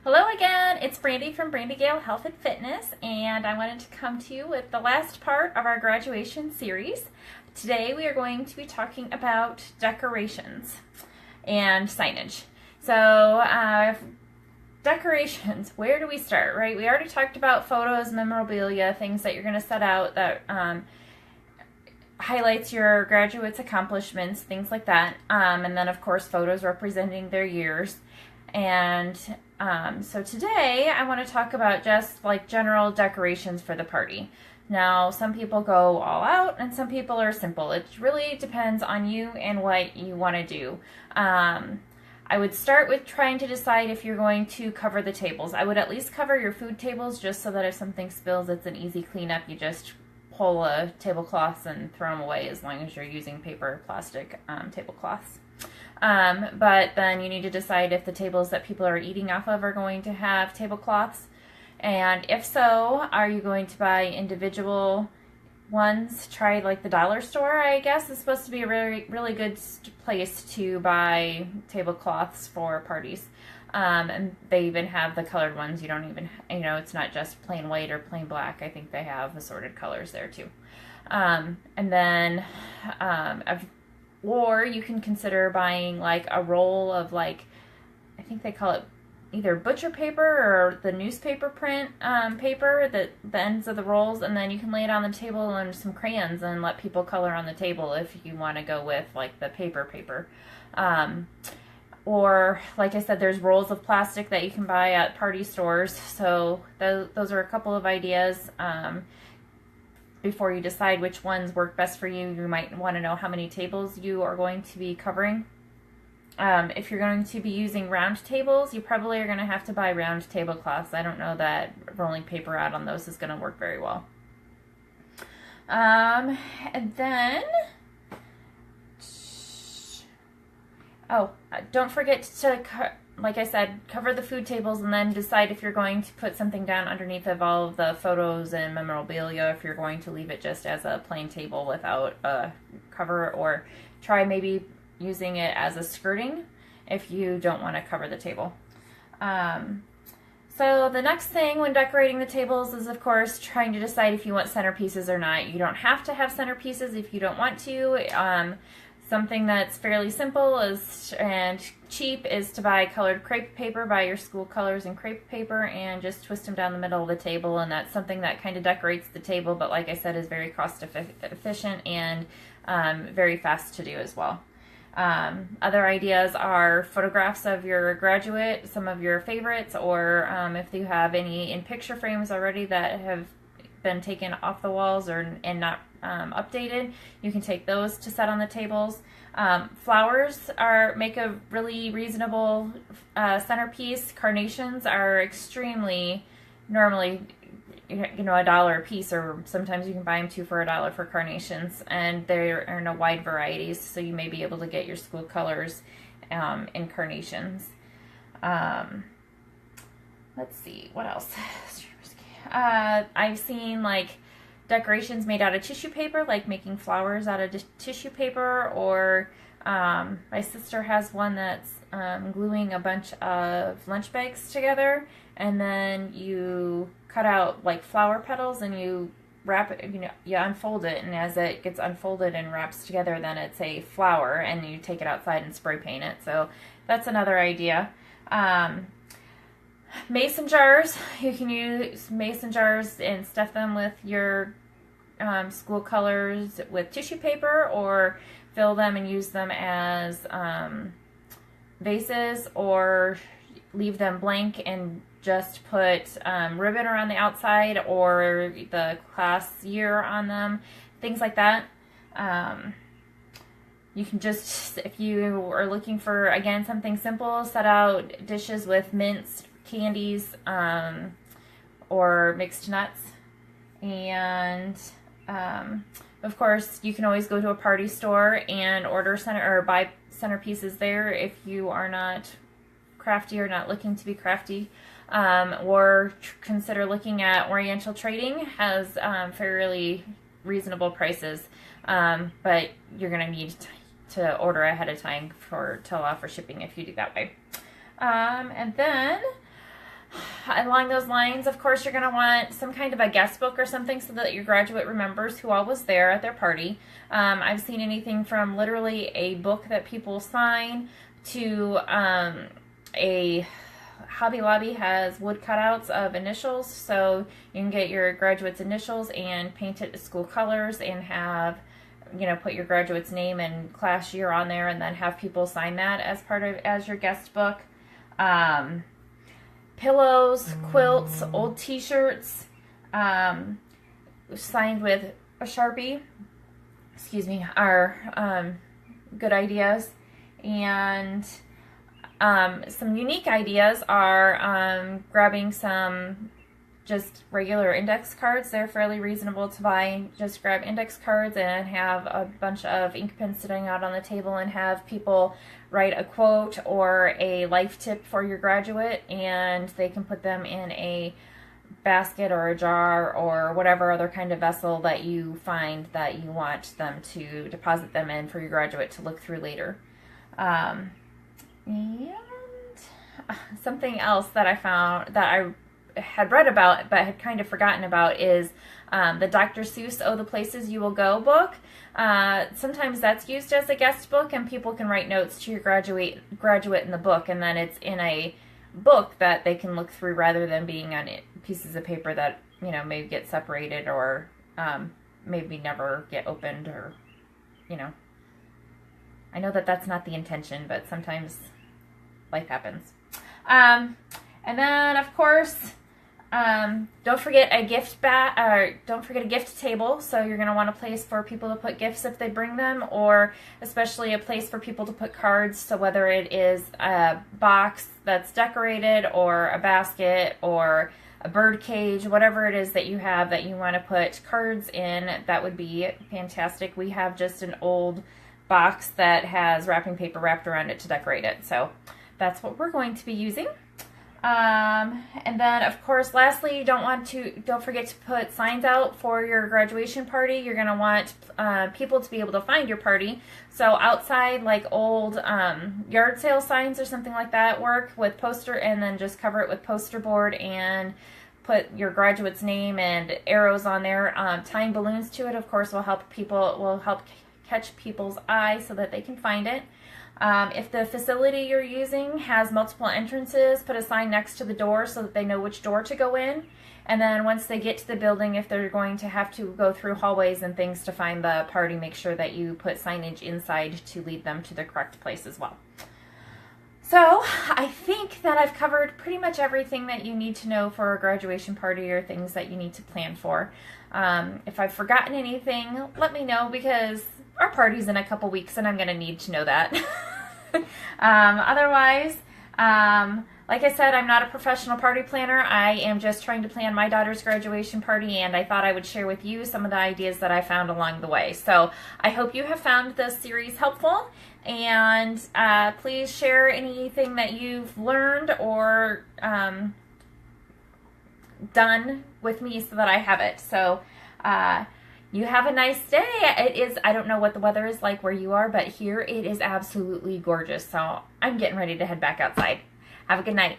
Hello again, it's Brandy from Brandy Gale Health and Fitness, and I wanted to come to you with the last part of our graduation series. Today we are going to be talking about decorations and signage. So decorations, where do we start, right? We already talked about photos, memorabilia, things that you're going to set out that highlights your graduates' accomplishments, things like that. And then of course photos representing their years. And so today I want to talk about just like general decorations for the party. Now, some people go all out and some people are simple. It really depends on you and what you want to do. I would start with trying to decide if you're going to cover the tables. I would at least cover your food tables just so that if something spills, it's an easy cleanup. You just pull a tablecloths and throw them away as long as you're using paper or plastic tablecloths. But then you need to decide if the tables that people are eating off of are going to have tablecloths. And if so, are you going to buy individual ones? Try like the dollar store, I guess, is supposed to be a really good place to buy tablecloths for parties. And they even have the colored ones. You don't even, it's not just plain white or plain black. I think they have assorted colors there too. And then, or you can consider buying like a roll of I think they call it either butcher paper or the newspaper print paper, the ends of the rolls, and then you can lay it on the table and some crayons and let people color on the table if you want to go with like the paper. Or like I said, there's rolls of plastic that you can buy at party stores. So those are a couple of ideas. Before you decide which ones work best for you, you might want to know how many tables you are going to be covering. If you're going to be using round tables, you probably are going to have to buy round tablecloths. I don't know that rolling paper out on those is going to work very well. And then, don't forget to, like I said, cover the food tables and then decide if you're going to put something down underneath of all of the photos and memorabilia, if you're going to leave it just as a plain table without a cover, or try maybe using it as a skirting if you don't want to cover the table. So the next thing when decorating the tables is, of course, trying to decide if you want centerpieces or not. You don't have to have centerpieces if you don't want to. Something that's fairly simple and cheap is to buy colored crepe paper, buy your school colors and crepe paper, and just twist them down the middle of the table. And that's something that kind of decorates the table, but like I said, is very cost efficient and very fast to do as well. Other ideas are photographs of your graduate, some of your favorites, or if you have any in picture frames already that have been taken off the walls and not updated, you can take those to set on the tables. Flowers make a really reasonable centerpiece. Carnations are extremely normally $1 a piece, or sometimes you can buy them two for $1 for carnations, and they're in a wide varieties, so you may be able to get your school colors in carnations. Let's see, what else? I've seen like decorations made out of tissue paper, like making flowers out of tissue paper, or my sister has one that's gluing a bunch of lunch bags together, and then you cut out like flower petals and you wrap it, you unfold it, and as it gets unfolded and wraps together, then it's a flower, and you take it outside and spray paint it. So that's another idea. Mason jars, you can use mason jars and stuff them with your school colors with tissue paper, or fill them and use them as vases, or leave them blank and just put ribbon around the outside or the class year on them, things like that. You can just, if you are looking for, again, something simple, set out dishes with minced candies or mixed nuts. And of course, you can always go to a party store and order buy centerpieces there if you are not crafty or not looking to be crafty. Or consider looking at Oriental Trading. Has fairly reasonable prices, but you're going to need to order ahead of time to allow for shipping if you do that way. And then along those lines, of course, you're going to want some kind of a guest book or something so that your graduate remembers who all was there at their party. I've seen anything from literally a book that people sign to a Hobby Lobby has wood cutouts of initials, so you can get your graduate's initials and paint it to school colors and have, you know, put your graduate's name and class year on there, and then have people sign that as your guest book. Pillows, quilts, old t-shirts, signed with a Sharpie, are good ideas. And some unique ideas are grabbing some just regular index cards. They're fairly reasonable to buy. Just grab index cards and have a bunch of ink pens sitting out on the table and have people write a quote or a life tip for your graduate, and they can put them in a basket or a jar or whatever other kind of vessel that you find that you want them to deposit them in for your graduate to look through later. And something else that I found that I had read about but had kind of forgotten about is the Dr. Seuss Oh, the Places You Will Go book. Sometimes that's used as a guest book, and people can write notes to your graduate in the book, and then it's in a book that they can look through rather than being on pieces of paper that, you know, maybe get separated or maybe never get opened, or, you know. I know that that's not the intention, but sometimes life happens. And then, of course, don't forget a gift table. So you're going to want a place for people to put gifts if they bring them, or especially a place for people to put cards. So whether it is a box that's decorated or a basket or a bird cage, whatever it is that you have that you want to put cards in, that would be fantastic. We have just an old box that has wrapping paper wrapped around it to decorate it. So that's what we're going to be using. And then, of course, lastly, don't forget to put signs out for your graduation party. You're going to want people to be able to find your party. So outside, like old yard sale signs or something like that work with poster, and then just cover it with poster board and put your graduate's name and arrows on there. Tying balloons to it, of course, will help catch people's eye so that they can find it. If the facility you're using has multiple entrances, put a sign next to the door so that they know which door to go in. And then once they get to the building, if they're going to have to go through hallways and things to find the party, make sure that you put signage inside to lead them to the correct place as well. So I think that I've covered pretty much everything that you need to know for a graduation party or things that you need to plan for. If I've forgotten anything, let me know, because our party's in a couple weeks and I'm going to need to know that. Otherwise, like I said, I'm not a professional party planner. I am just trying to plan my daughter's graduation party, and I thought I would share with you some of the ideas that I found along the way. So I hope you have found this series helpful, and please share anything that you've learned or done with me so that I have it. So you have a nice day. I don't know what the weather is like where you are, but here it is absolutely gorgeous. So I'm getting ready to head back outside. Have a good night.